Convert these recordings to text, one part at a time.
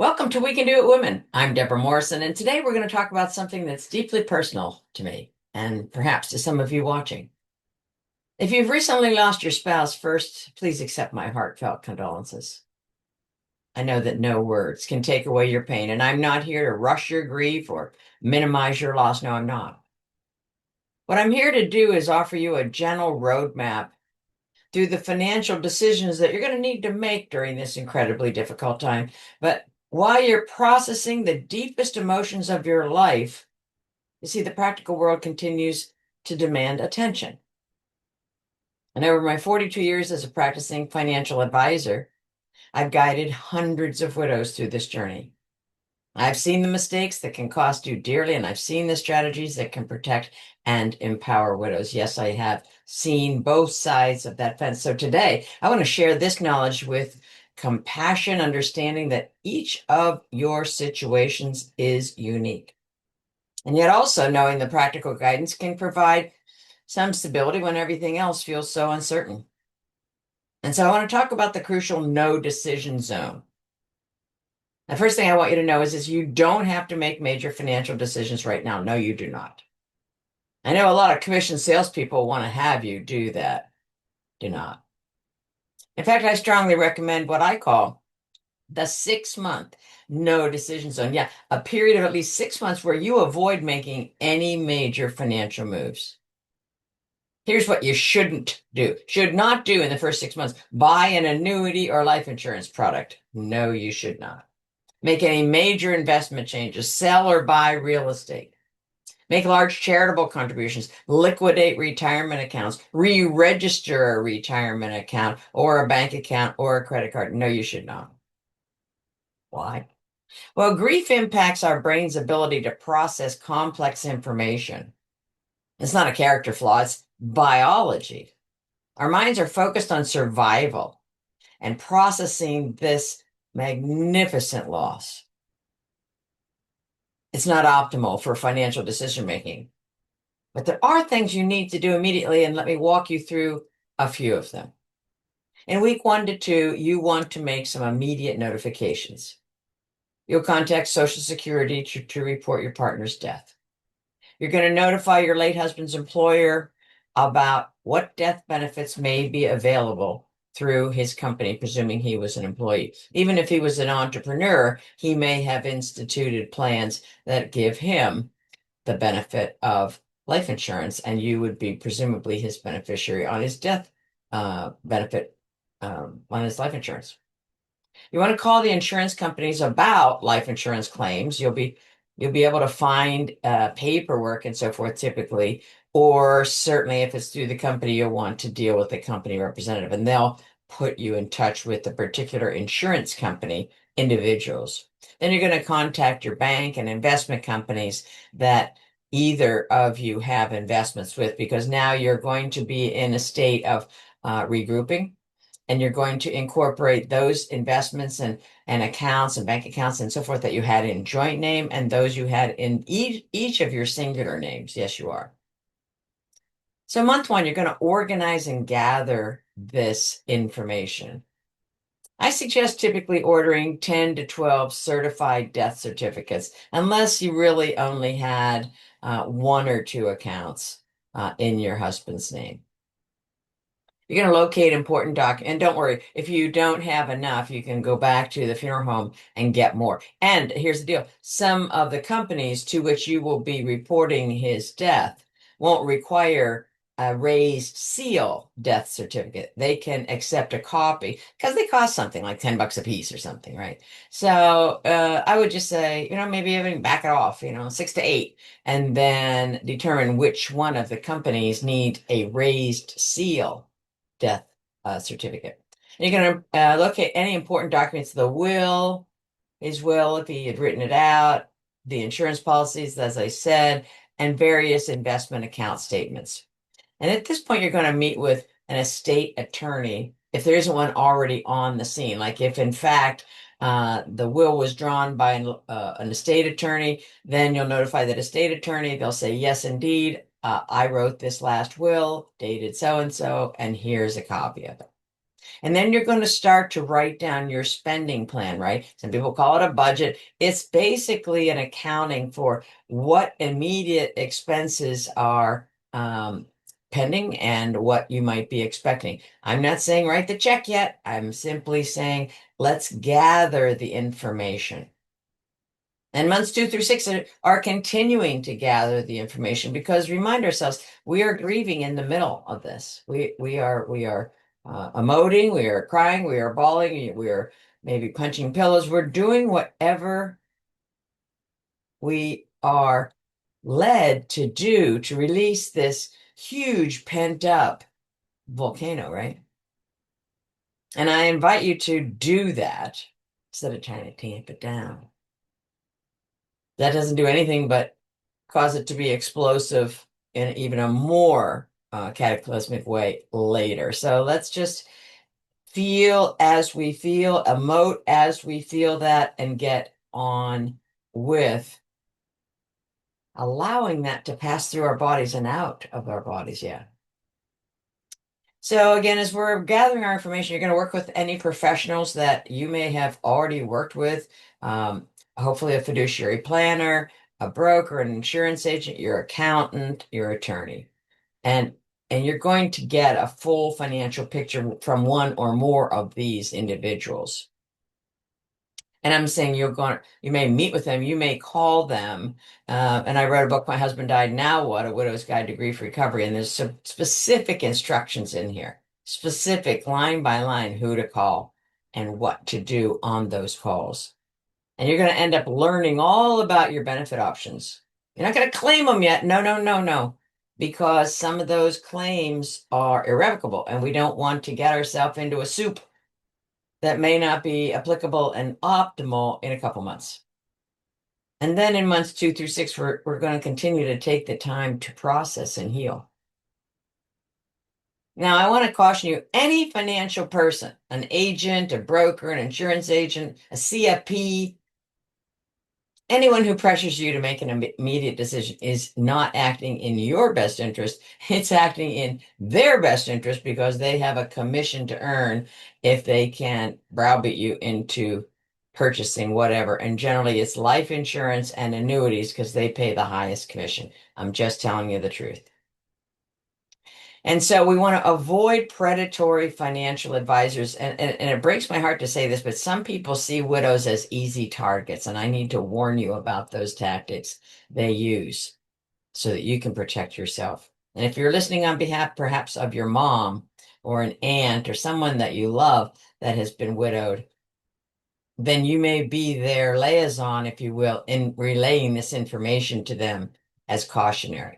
Welcome to We Can Do It Women. I'm Deborah Morrison, and today we're going to talk about something that's deeply personal to me and perhaps to some of you watching. If you've recently lost your spouse, first, please accept my heartfelt condolences. I know that no words can take away your pain, and I'm not here to rush your grief or minimize your loss. No, I'm not. What I'm here to do is offer you a gentle roadmap through the financial decisions that you're going to need to make during this incredibly difficult time. But while you're processing the deepest emotions of your life, you see, the practical world continues to demand attention. And over my 42 years as a practicing financial advisor, I've guided hundreds of widows through this journey. I've seen the mistakes that can cost you dearly, and I've seen the strategies that can protect and empower widows. Yes, I have seen both sides of that fence. So today, I want to share this knowledge with compassion, understanding that each of your situations is unique. And yet also knowing the practical guidance can provide some stability when everything else feels so uncertain. And so I want to talk about the crucial no decision zone. The first thing I want you to know is you don't have to make major financial decisions right now. No, you do not. I know a lot of commission salespeople want to have you do that. Do not. In fact, I strongly recommend what I call the 6-month no decision zone. Yeah, a period of at least 6 months where you avoid making any major financial moves. Here's what you shouldn't do. Should not do in the first 6 months. Buy an annuity or life insurance product. No, you should not. Make any major investment changes. Sell or buy real estate. Make large charitable contributions. Liquidate retirement accounts. Re-register a retirement account or a bank account or a credit card. No, you should not. Why? Well, grief impacts our brain's ability to process complex information. It's not a character flaw, it's biology. Our minds are focused on survival and processing this magnificent loss. It's not optimal for financial decision making, but there are things you need to do immediately, and let me walk you through a few of them. In week 1 to 2, you want to make some immediate notifications. You'll contact Social Security to report your partner's death. You're going to notify your late husband's employer about what death benefits may be available through his company, presuming he was an employee. Even if he was an entrepreneur, he may have instituted plans that give him the benefit of life insurance, and you would be presumably his beneficiary on his death benefit on his life insurance. You want to call the insurance companies about life insurance claims. You'll be able to find paperwork and so forth typically, or certainly if it's through the company, you'll want to deal with the company representative, and they'll put you in touch with the particular insurance company individuals. Then you're going to contact your bank and investment companies that either of you have investments with, because now you're going to be in a state of regrouping, and you're going to incorporate those investments and accounts and bank accounts and so forth that you had in joint name and those you had in each of your singular names. Yes, you are. So month 1, you're going to organize and gather this information. I suggest typically ordering 10 to 12 certified death certificates, unless you really only had 1 or 2 accounts in your husband's name. You're going to locate important documents. And don't worry, if you don't have enough, you can go back to the funeral home and get more. And here's the deal. Some of the companies to which you will be reporting his death won't require a raised seal death certificate. They can accept a copy because they cost something like $10 a piece or something, right? So I would just say, maybe even back it off, 6 to 8, and then determine which one of the companies need a raised seal death certificate. And you're going to look at any important documents, the will, his will, if he had written it out, the insurance policies, as I said, and various investment account statements. And at this point, you're going to meet with an estate attorney if there isn't one already on the scene. Like if, in fact, the will was drawn by an estate attorney, then you'll notify that estate attorney. They'll say, yes, indeed, I wrote this last will, dated so-and-so, and here's a copy of it. And then you're going to start to write down your spending plan, right? Some people call it a budget. It's basically an accounting for what immediate expenses are pending and what you might be expecting. I'm not saying write the check yet. I'm simply saying let's gather the information. And months 2 through 6 are continuing to gather the information because remind ourselves we are grieving in the middle of this. We are emoting, we are crying, we are bawling, we are maybe punching pillows. We're doing whatever we are led to do to release this huge pent up volcano, right? And I invite you to do that instead of trying to tamp it down. That doesn't do anything but cause it to be explosive in even a more cataclysmic way later. So let's just feel as we feel, emote as we feel that, and get on with allowing that to pass through our bodies and out of our bodies. Yeah. So again, as we're gathering our information, you're going to work with any professionals that you may have already worked with. Hopefully a fiduciary planner, a broker, an insurance agent, your accountant, your attorney. And you're going to get a full financial picture from one or more of these individuals. And I'm saying you may meet with them, you may call them. And I wrote a book, My Husband Died, Now What? A Widow's Guide to Grief Recovery. And there's some specific instructions in here, specific line by line, who to call and what to do on those calls. And you're going to end up learning all about your benefit options. You're not going to claim them yet. No, no, no, no. Because some of those claims are irrevocable and we don't want to get ourselves into a soup that may not be applicable and optimal in a couple months. And then in months 2 through 6, we're going to continue to take the time to process and heal. Now, I want to caution you, any financial person, an agent, a broker, an insurance agent, a CFP, anyone who pressures you to make an immediate decision is not acting in your best interest. It's acting in their best interest because they have a commission to earn if they can browbeat you into purchasing whatever. And generally, it's life insurance and annuities because they pay the highest commission. I'm just telling you the truth. And so we want to avoid predatory financial advisors. And it breaks my heart to say this, but some people see widows as easy targets. And I need to warn you about those tactics they use so that you can protect yourself. And if you're listening on behalf perhaps of your mom or an aunt or someone that you love that has been widowed, then you may be their liaison, if you will, in relaying this information to them as cautionary.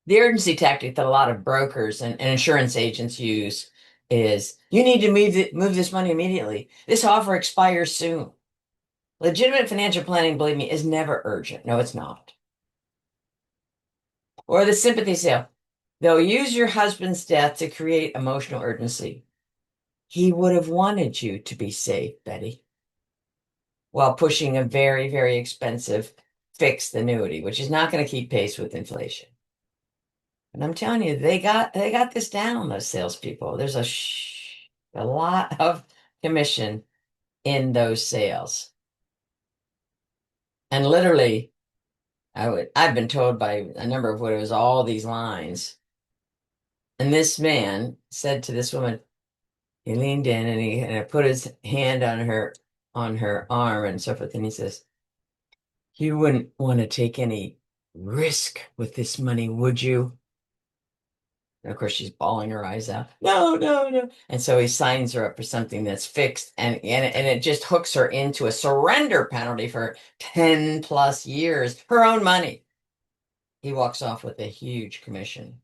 The urgency tactic that a lot of brokers and insurance agents use is you need to move this money immediately. This offer expires soon. Legitimate financial planning, believe me, is never urgent. No, it's not. Or the sympathy sale. They'll use your husband's death to create emotional urgency. He would have wanted you to be safe, Betty, while pushing a very, very expensive fixed annuity, which is not going to keep pace with inflation. And I'm telling you, they got this down, those salespeople. There's a lot of commission in those sales. And literally, I've been told by a number of widows all these lines. And this man said to this woman, he leaned in and he put his hand on her arm and so forth, and he says, "You wouldn't want to take any risk with this money, would you?" And of course, she's bawling her eyes out. No, no, no. And so he signs her up for something that's fixed, and it just hooks her into a surrender penalty for 10 plus years, her own money. He walks off with a huge commission.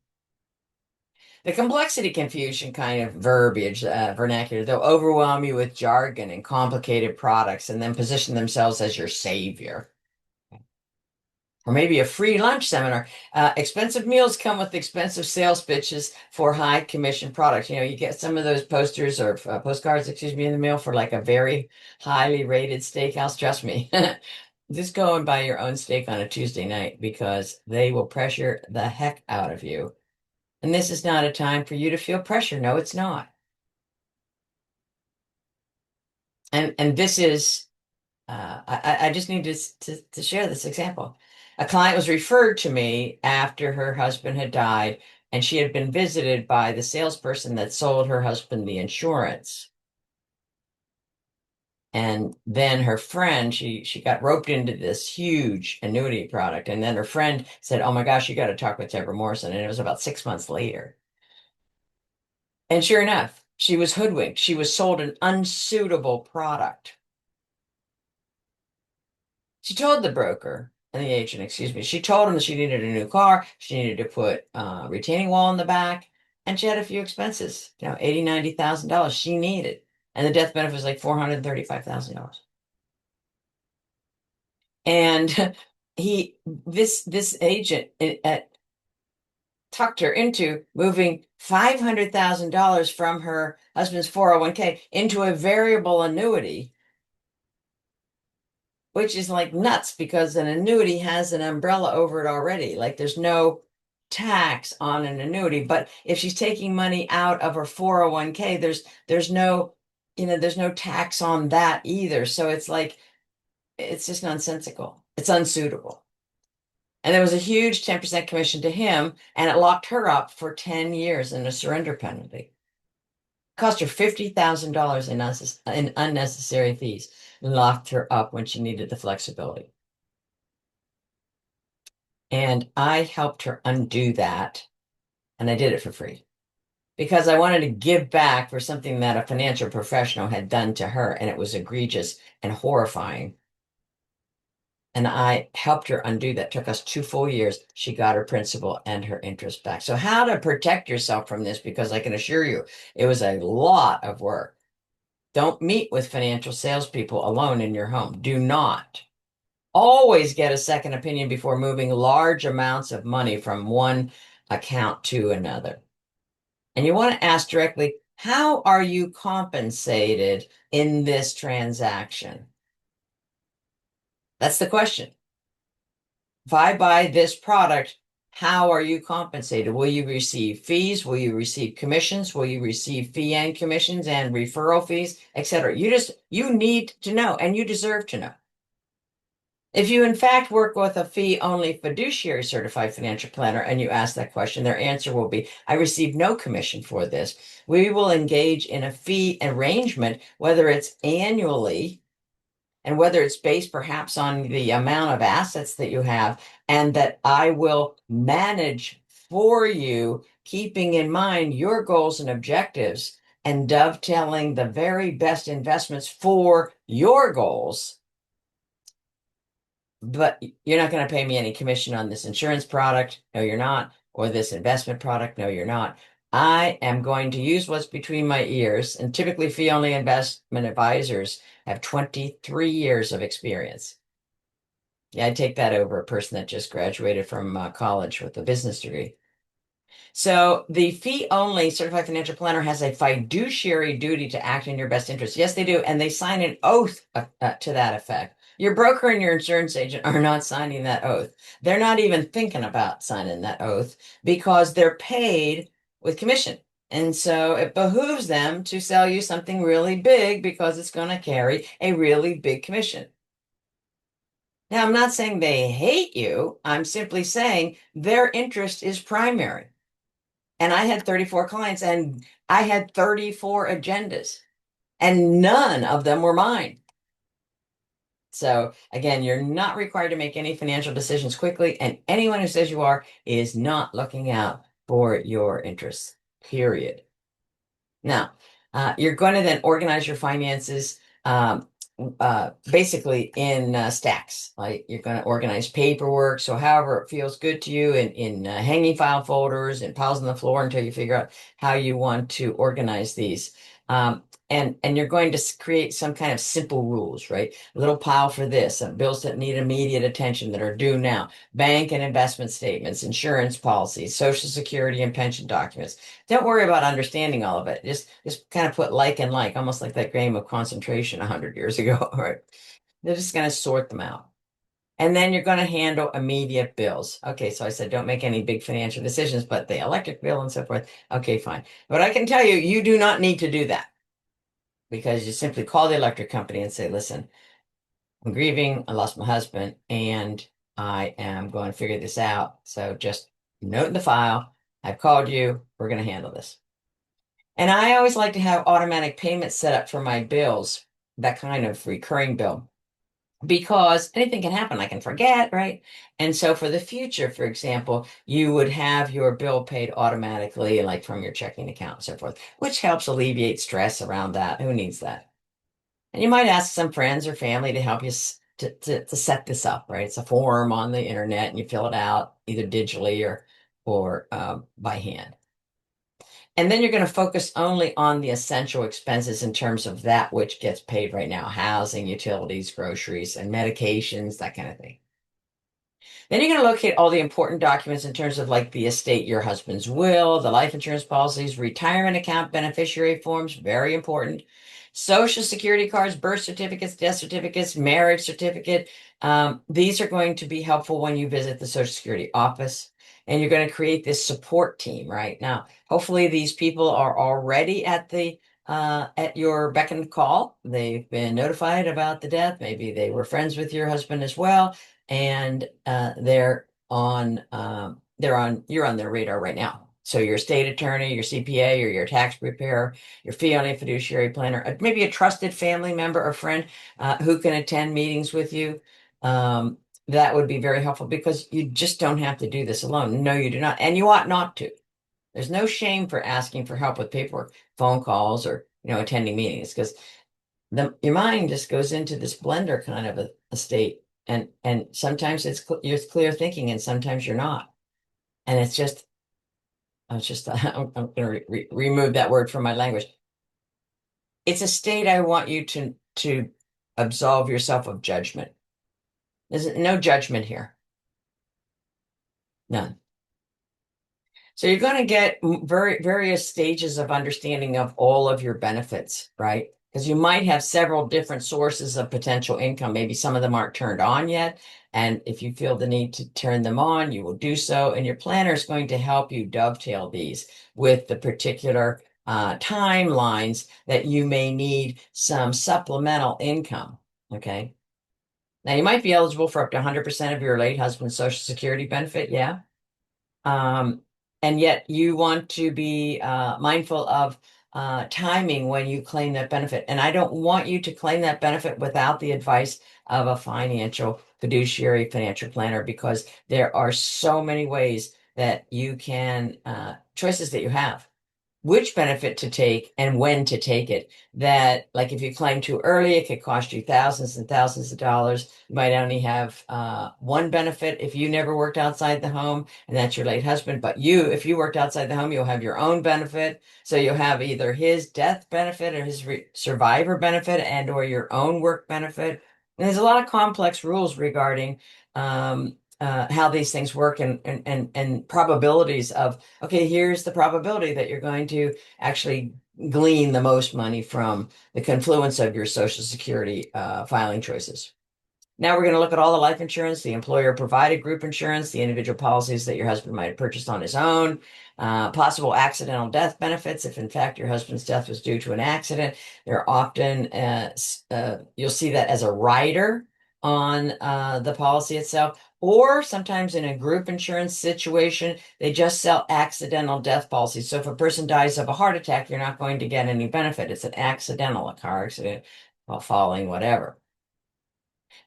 The complexity confusion kind of verbiage, vernacular, they'll overwhelm you with jargon and complicated products and then position themselves as your savior. Or maybe a free lunch seminar. Expensive meals come with expensive sales pitches for high commission products. You know, you get some of those posters or postcards, excuse me, in the mail for like a very highly rated steakhouse. Trust me, just go and buy your own steak on a Tuesday night because they will pressure the heck out of you And this is not a time for you to feel pressure. No, it's not. And this is I just need to share this example. A client was referred to me after her husband had died, and she had been visited by the salesperson that sold her husband the insurance. And then her friend, she got roped into this huge annuity product. And then her friend said, "Oh my gosh, you got to talk with Deborah Morrison." And it was about 6 months later. And sure enough, she was hoodwinked. She was sold an unsuitable product. She told the broker and the agent, excuse me, she told him that she needed a new car. She needed to put a retaining wall in the back, and she had a few expenses, $80,000, $90,000 she needed. And the death benefit was like $435,000. And this agent tucked her into moving $500,000 from her husband's 401(k) into a variable annuity, which is like nuts because an annuity has an umbrella over it already. Like there's no tax on an annuity. But if she's taking money out of her 401(k), there's no, there's no tax on that either. So it's like it's just nonsensical. It's unsuitable. And there was a huge 10% commission to him, and it locked her up for 10 years in a surrender penalty. Cost her $50,000 in unnecessary fees. Locked her up when she needed the flexibility. And I helped her undo that, and I did it for free because I wanted to give back for something that a financial professional had done to her, and it was egregious and horrifying. And I helped her undo that. Took us 2 full years. She got her principal and her interest back. So how to protect yourself from this? Because I can assure you, it was a lot of work. Don't meet with financial salespeople alone in your home. Do not. Always get a second opinion before moving large amounts of money from one account to another. And you want to ask directly, how are you compensated in this transaction? That's the question. If I buy this product, how are you compensated? Will you receive fees? Will you receive commissions? Will you receive fee and commissions and referral fees, etc.? You need to know, and you deserve to know. If you in fact work with a fee-only fiduciary certified financial planner and you ask that question, their answer will be, I receive no commission for this. We will engage in a fee arrangement, whether it's annually and whether it's based perhaps on the amount of assets that you have, and that I will manage for you, keeping in mind your goals and objectives and dovetailing the very best investments for your goals. But you're not going to pay me any commission on this insurance product. No, you're not. Or this investment product. No, you're not. I am going to use what's between my ears. And typically, fee-only investment advisors have 23 years of experience. Yeah, I'd take that over a person that just graduated from college with a business degree. So the fee-only certified financial planner has a fiduciary duty to act in your best interest. Yes, they do. And they sign an oath to that effect. Your broker and your insurance agent are not signing that oath. They're not even thinking about signing that oath because they're paid with commission. And so it behooves them to sell you something really big because it's going to carry a really big commission. Now, I'm not saying they hate you. I'm simply saying their interest is primary. And I had 34 clients and I had 34 agendas, and none of them were mine. So again, you're not required to make any financial decisions quickly, and anyone who says you are is not looking out for your interests, period. Now, you're going to then organize your finances basically in stacks. Like you're going to organize paperwork. So however it feels good to you in hanging file folders and piles on the floor until you figure out how you want to organize these. And you're going to create some kind of simple rules, right? A little pile for this, bills that need immediate attention that are due now, bank and investment statements, insurance policies, Social Security and pension documents. Don't worry about understanding all of it. Just kind of put like and like, almost like that game of concentration 100 years ago, right? They're just going to sort them out. And then you're going to handle immediate bills. Okay, so I said don't make any big financial decisions, but the electric bill and so forth. Okay, fine. But I can tell you, you do not need to do that because you simply call the electric company and say, listen, I'm grieving, I lost my husband, and I am going to figure this out. So just note in the file, I've called you, we're going to handle this. And I always like to have automatic payments set up for my bills, that kind of recurring bill, because anything can happen. I can forget, right? And so for the future, for example, you would have your bill paid automatically, like from your checking account and so forth, which helps alleviate stress around that. Who needs that? And you might ask some friends or family to help you to set this up, right? It's a form on the internet and you fill it out either digitally or by hand. And then you're going to focus only on the essential expenses in terms of that which gets paid right now, housing, utilities, groceries, and medications, that kind of thing. Then you're going to locate all the important documents in terms of like the estate, your husband's will, the life insurance policies, retirement account beneficiary forms, very important. Social security cards, birth certificates, death certificates, marriage certificate. These are going to be helpful when you visit the Social Security office. And you're going to create this support team, right? Now, hopefully these people are already at your beck and call. They've been notified about the death. Maybe they were friends with your husband as well, and you're on their radar right now. So your state attorney, your CPA, or your tax preparer, your fee-only fiduciary planner, maybe a trusted family member or friend who can attend meetings with you. That would be very helpful because you just don't have to do this alone. No, you do not, and you ought not to. There's no shame for asking for help with paperwork, phone calls, or attending meetings, because your mind just goes into this blender kind of a state, and sometimes you're clear thinking, and sometimes you're not, and I'm going to remove that word from my language. It's a state I want you to absolve yourself of judgment. There's no judgment here, none. So you're going to get various stages of understanding of all of your benefits, right? Because you might have several different sources of potential income. Maybe some of them aren't turned on yet. And if you feel the need to turn them on, you will do so. And your planner is going to help you dovetail these with the particular timelines that you may need some supplemental income. Okay. Now you might be eligible for up to 100% of your late husband's Social Security benefit. Yeah. Um, and yet you want to be mindful of timing when you claim that benefit. And I don't want you to claim that benefit without the advice of a financial fiduciary financial planner, because there are so many ways that you can, choices that you have, which benefit to take and when to take it. That, like, if you claim too early, it could cost you thousands and thousands of dollars. You might only have one benefit if you never worked outside the home, and that's your late husband. But if you worked outside the home, you'll have your own benefit. So you'll have either his death benefit or his survivor benefit and or your own work benefit. And there's a lot of complex rules regarding how these things work, and probabilities of, okay, here's the probability that you're going to actually glean the most money from the confluence of your Social Security filing choices. Now we're going to look at all the life insurance, the employer provided group insurance, the individual policies that your husband might have purchased on his own, possible accidental death benefits. If in fact your husband's death was due to an accident, they're often, you'll see that as a rider on the policy itself, or sometimes in a group insurance situation, they just sell accidental death policies. So if a person dies of a heart attack, you're not going to get any benefit. It's an accidental, a car accident while falling, whatever.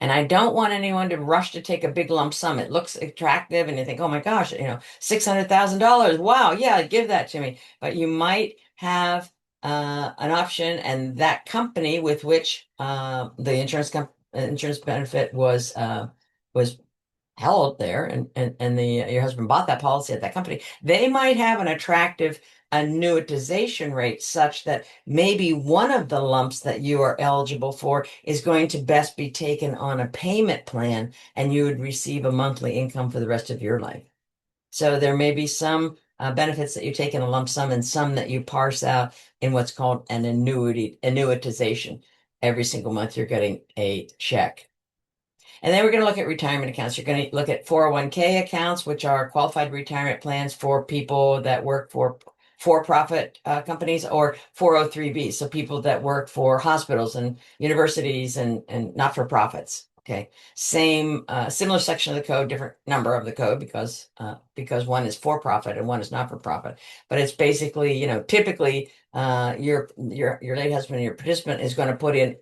And I don't want anyone to rush to take a big lump sum. It looks attractive and you think, oh my gosh, $600,000. Wow, yeah, give that to me. But you might have an option, and that company with which the insurance benefit was held there, and your husband bought that policy at that company, they might have an attractive annuitization rate such that maybe one of the lumps that you are eligible for is going to best be taken on a payment plan, and you would receive a monthly income for the rest of your life. So there may be some benefits that you take in a lump sum and some that you parse out in what's called an annuitization. Every single month you're getting a check. And then we're going to look at retirement accounts. You're going to look at 401k accounts, which are qualified retirement plans for people that work for-profit companies, or 403b, so people that work for hospitals and universities and not-for-profits. Okay, similar section of the code, different number of the code because one is for profit and one is not for profit. But it's basically, typically your late husband, your participant, is going to put in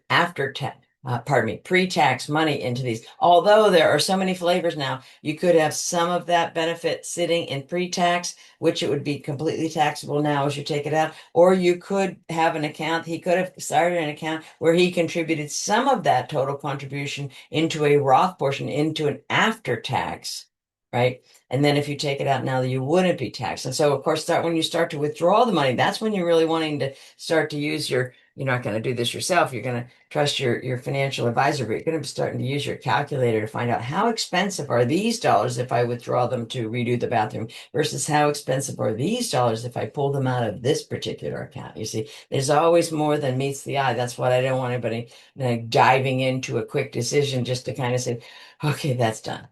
pre-tax money into these. Although there are so many flavors now, you could have some of that benefit sitting in pre-tax, which it would be completely taxable now as you take it out. Or you could have an account. He could have started an account where he contributed some of that total contribution into a Roth portion, into an after-tax, right? And then if you take it out now, you wouldn't be taxed. And so, of course, when you start to withdraw the money, that's when you're really wanting to start to use you're not going to do this yourself. You're going to trust your financial advisor, but you're going to be starting to use your calculator to find out how expensive are these dollars if I withdraw them to redo the bathroom versus how expensive are these dollars if I pull them out of this particular account. You see, there's always more than meets the eye. That's what I don't want anybody diving into a quick decision just to kind of say, okay, that's done.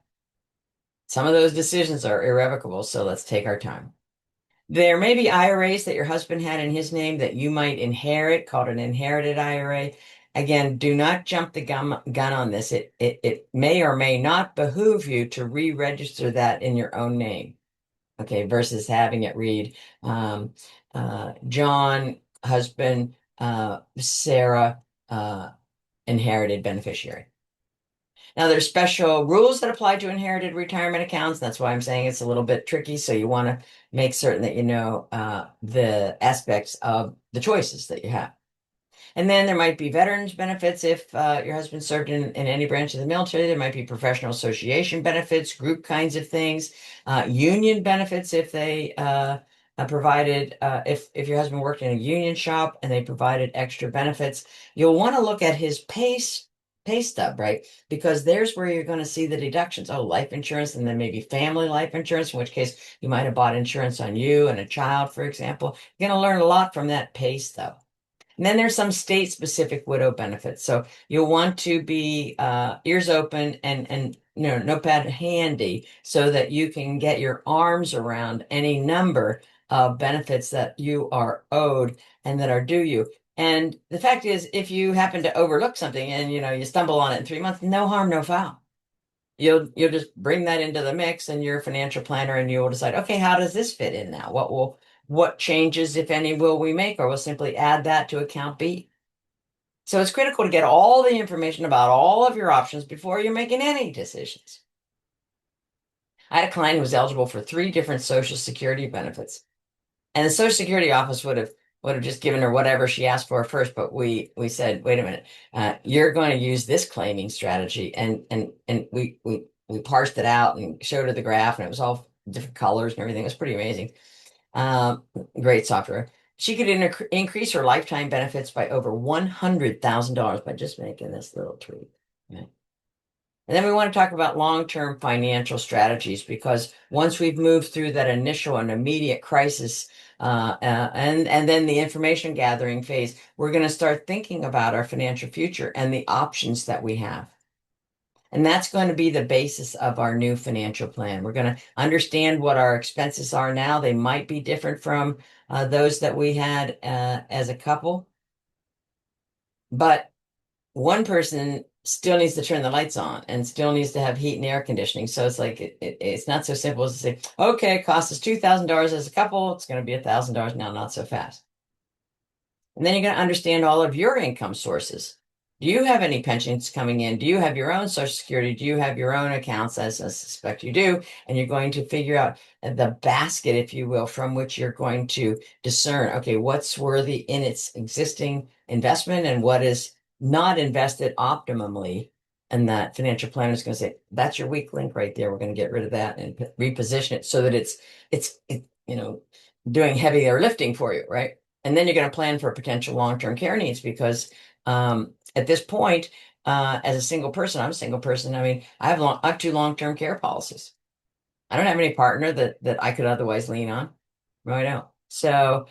Some of those decisions are irrevocable, so let's take our time. There may be IRAs that your husband had in his name that you might inherit, called an inherited IRA. Again, do not jump the gun on this. It may or may not behoove you to re-register that in your own name, okay, versus having it read John, husband, Sarah, inherited beneficiary. Now, there's special rules that apply to inherited retirement accounts. That's why I'm saying it's a little bit tricky. So you want to make certain that you know the aspects of the choices that you have. And then there might be veterans benefits if your husband served in any branch of the military. There might be professional association benefits, group kinds of things, union benefits if they provided, if your husband worked in a union shop and they provided extra benefits. You'll want to look at his pay stub, right? Because there's where you're going to see the deductions. Oh, life insurance, and then maybe family life insurance, in which case you might have bought insurance on you and a child, for example. You're going to learn a lot from that pay stub. And then there's some state-specific widow benefits. So you'll want to be ears open and notepad handy so that you can get your arms around any number of benefits that you are owed and that are due you. And the fact is, if you happen to overlook something and you stumble on it in 3 months, no harm, no foul. You'll just bring that into the mix and your financial planner, and you'll decide, okay, how does this fit in now? What changes, if any, will we make, or we'll simply add that to account B. So it's critical to get all the information about all of your options before you're making any decisions. I had a client who was eligible for 3 different Social Security benefits, and the Social Security office would have just given her whatever she asked for first, but we said, wait a minute, you're going to use this claiming strategy, and we parsed it out and showed her the graph, and it was all different colors and everything. It was pretty amazing. Great software. She could increase her lifetime benefits by over $100,000 by just making this little tweak. Okay. And then we want to talk about long-term financial strategies, because once we've moved through that initial and immediate crisis, and then the information gathering phase, we're going to start thinking about our financial future and the options that we have. And that's going to be the basis of our new financial plan. We're going to understand what our expenses are now. They might be different from those that we had as a couple. But one person still needs to turn the lights on and still needs to have heat and air conditioning. So it's like it's not so simple as to say, okay, it costs us $2,000 as a couple. It's going to be $1,000 now, not so fast. And then you're going to understand all of your income sources. Do you have any pensions coming in? Do you have your own Social Security? Do you have your own accounts, as I suspect you do? And you're going to figure out the basket, if you will, from which you're going to discern, okay, what's worthy in its existing investment and what is not invested optimally. And that financial planner is going to say, that's your weak link right there. We're going to get rid of that and reposition it so that it's doing heavier lifting for you, right? And then you're going to plan for potential long-term care needs, because at this point, as a single person, I'm a single person. I mean, I have 2 long-term care policies. I don't have any partner that I could otherwise lean on. No, I don't. So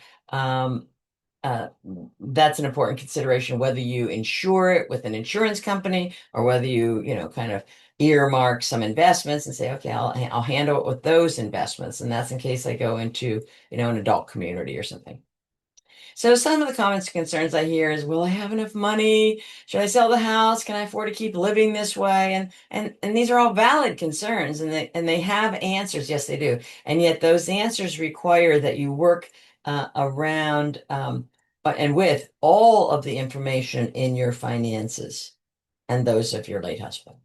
that's an important consideration, whether you insure it with an insurance company or whether you kind of earmark some investments and say, okay, I'll handle it with those investments. And that's in case I go into, an adult community or something. So some of the comments and concerns I hear is, will I have enough money? Should I sell the house? Can I afford to keep living this way? And these are all valid concerns, and they have answers. Yes, they do. And yet those answers require that you work around and with all of the information in your finances and those of your late husband.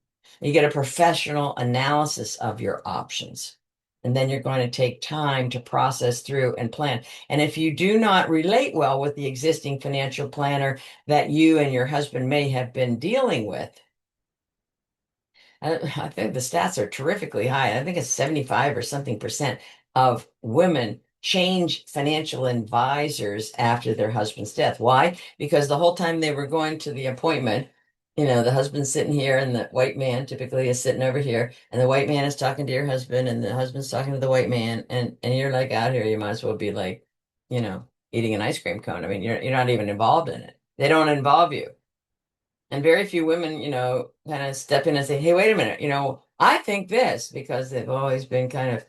You get a professional analysis of your options. And then you're going to take time to process through and plan. And if you do not relate well with the existing financial planner that you and your husband may have been dealing with, I think the stats are terrifically high. I think it's 75 or something percent of women change financial advisors after their husband's death. Why? Because the whole time they were going to the appointment, the husband's sitting here and the white man typically is sitting over here, and the white man is talking to your husband and the husband's talking to the white man, and you're like out here, you might as well be like, eating an ice cream cone. I mean, you're not even involved in it. They don't involve you. And very few women, kind of step in and say, hey, wait a minute, I think this, because they've always been kind of,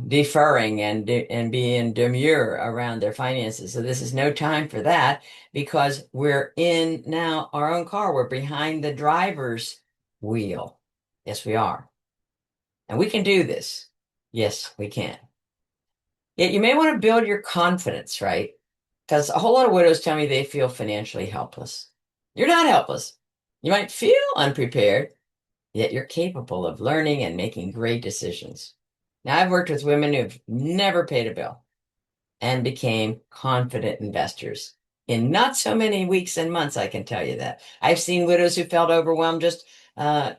deferring and being demure around their finances. So this is no time for that because we're in now our own car. We're behind the driver's wheel. Yes, we are. And we can do this. Yes, we can. Yet you may want to build your confidence, right? Because a whole lot of widows tell me they feel financially helpless. You're not helpless. You might feel unprepared, yet you're capable of learning and making great decisions. Now, I've worked with women who've never paid a bill and became confident investors in not so many weeks and months, I can tell you that. I've seen widows who felt overwhelmed just uh,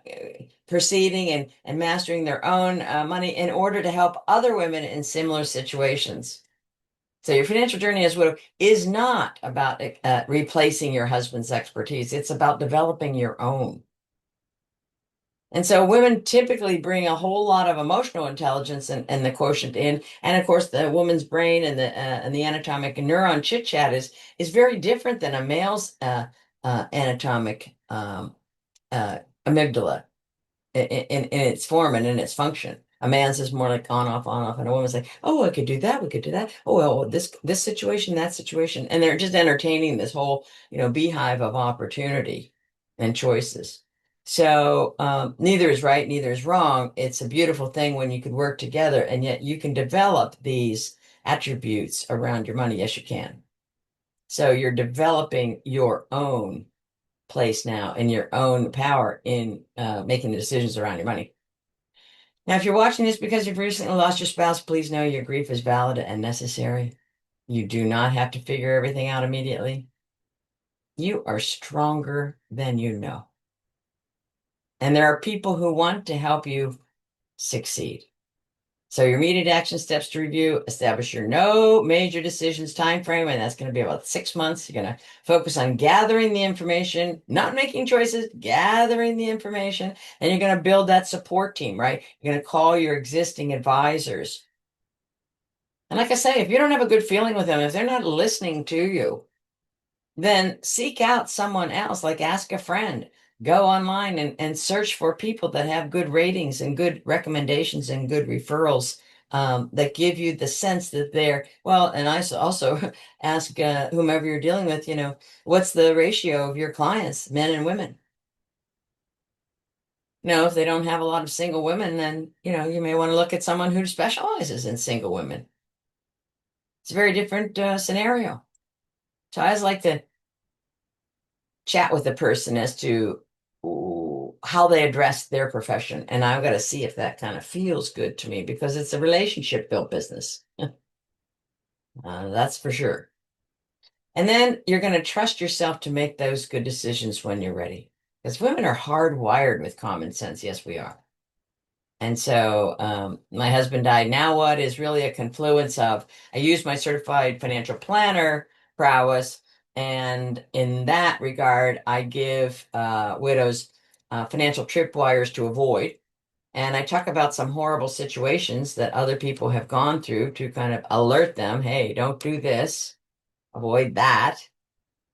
proceeding and mastering their own money in order to help other women in similar situations. So your financial journey as a widow is not about replacing your husband's expertise. It's about developing your own. And so women typically bring a whole lot of emotional intelligence and the quotient in. And of course, the woman's brain and the anatomic neuron chit chat is very different than a male's anatomic amygdala in its form and in its function. A man's is more like on, off, and a woman's like, oh, I could do that, we could do that. Oh, well, this situation, that situation. And they're just entertaining this whole, beehive of opportunity and choices. So neither is right, neither is wrong. It's a beautiful thing when you could work together and yet you can develop these attributes around your money. Yes, you can. So you're developing your own place now and your own power in making the decisions around your money. Now, if you're watching this because you've recently lost your spouse, please know your grief is valid and necessary. You do not have to figure everything out immediately. You are stronger than you know. And there are people who want to help you succeed. So your immediate action steps to review, establish your no major decisions time frame, and that's going to be about 6 months. You're going to focus on gathering the information, not making choices, gathering the information, and you're going to build that support team, right? You're going to call your existing advisors. And like I say, if you don't have a good feeling with them, if they're not listening to you, then seek out someone else, like ask a friend. Go online and search for people that have good ratings and good recommendations and good referrals that give you the sense that they're, well, and I also ask whomever you're dealing with, what's the ratio of your clients, men and women? If they don't have a lot of single women, then, you may want to look at someone who specializes in single women. It's a very different scenario. So I always like to chat with the person as to how they address their profession. And I've got to see if that kind of feels good to me because it's a relationship built business. That's for sure. And then you're going to trust yourself to make those good decisions when you're ready. Because women are hardwired with common sense. Yes, we are. And so my husband died. Now what is really a confluence of, I used my certified financial planner prowess. And in that regard, I give widows financial tripwires to avoid. And I talk about some horrible situations that other people have gone through to kind of alert them, hey, don't do this. avoid that.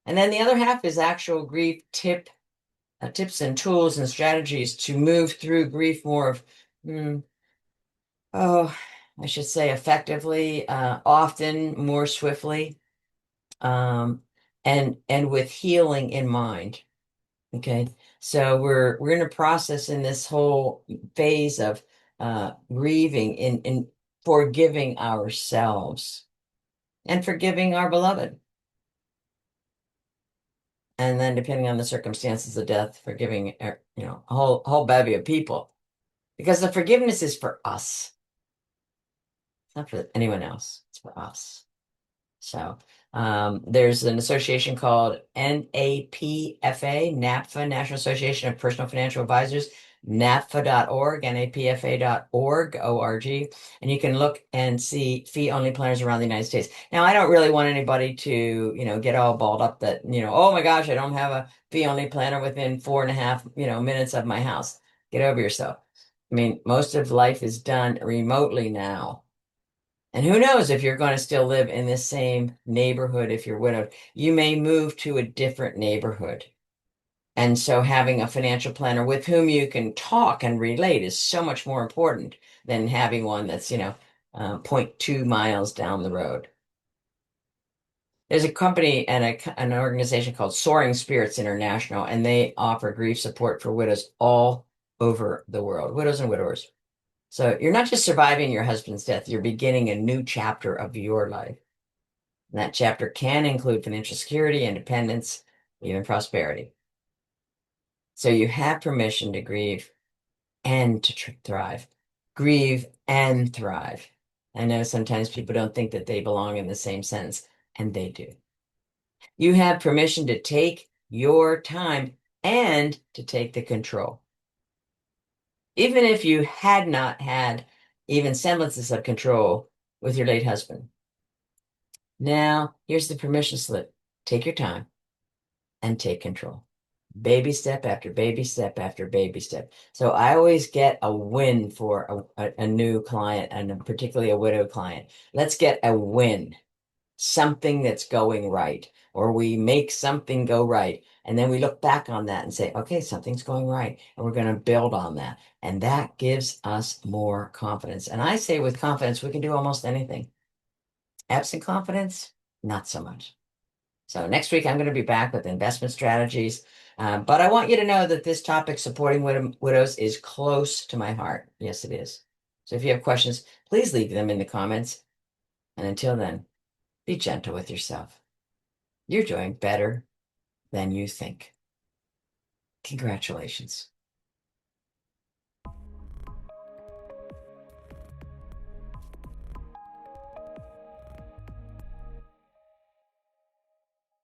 And then the other half is actual grief tips and tools and strategies to move through grief more of, I should say effectively, often, more swiftly, and with healing in mind. Okay, so we're in a process in this whole phase of grieving in forgiving ourselves and forgiving our beloved. And then depending on the circumstances of death, forgiving a whole bevy of people. Because the forgiveness is for us. It's not for anyone else. It's for us. So there's an association called NAPFA, NAPFA, National Association of Personal Financial Advisors, NAPFA.org, NAPFA.org, O-R-G, and you can look and see fee-only planners around the United States. Now, I don't really want anybody to, get all balled up that, oh my gosh, I don't have a fee-only planner within 4.5, minutes of my house. Get over yourself. I mean, most of life is done remotely now. And who knows if you're going to still live in this same neighborhood if you're widowed. You may move to a different neighborhood. And so having a financial planner with whom you can talk and relate is so much more important than having one that's, 0.2 miles down the road. There's a company and an organization called Soaring Spirits International, and they offer grief support for widows all over the world, widows and widowers. So you're not just surviving your husband's death, you're beginning a new chapter of your life. And that chapter can include financial security, independence, even prosperity. So you have permission to grieve and to thrive. Grieve and thrive. I know sometimes people don't think that they belong in the same sentence, and they do. You have permission to take your time and to take the control. Even if you had not had even semblances of control with your late husband. Now, here's the permission slip. Take your time and take control. Baby step after baby step after baby step. So I always get a win for a new client, and particularly a widowed client. Let's get a win, something that's going right, or we make something go right. And then we look back on that and say, okay, something's going right. And we're going to build on that. And that gives us more confidence. And I say with confidence, we can do almost anything. Absent confidence, not so much. So next week, I'm going to be back with investment strategies. But I want you to know that this topic, supporting widows, is close to my heart. Yes, it is. So if you have questions, please leave them in the comments. And until then, be gentle with yourself. You're doing better than you think. Congratulations.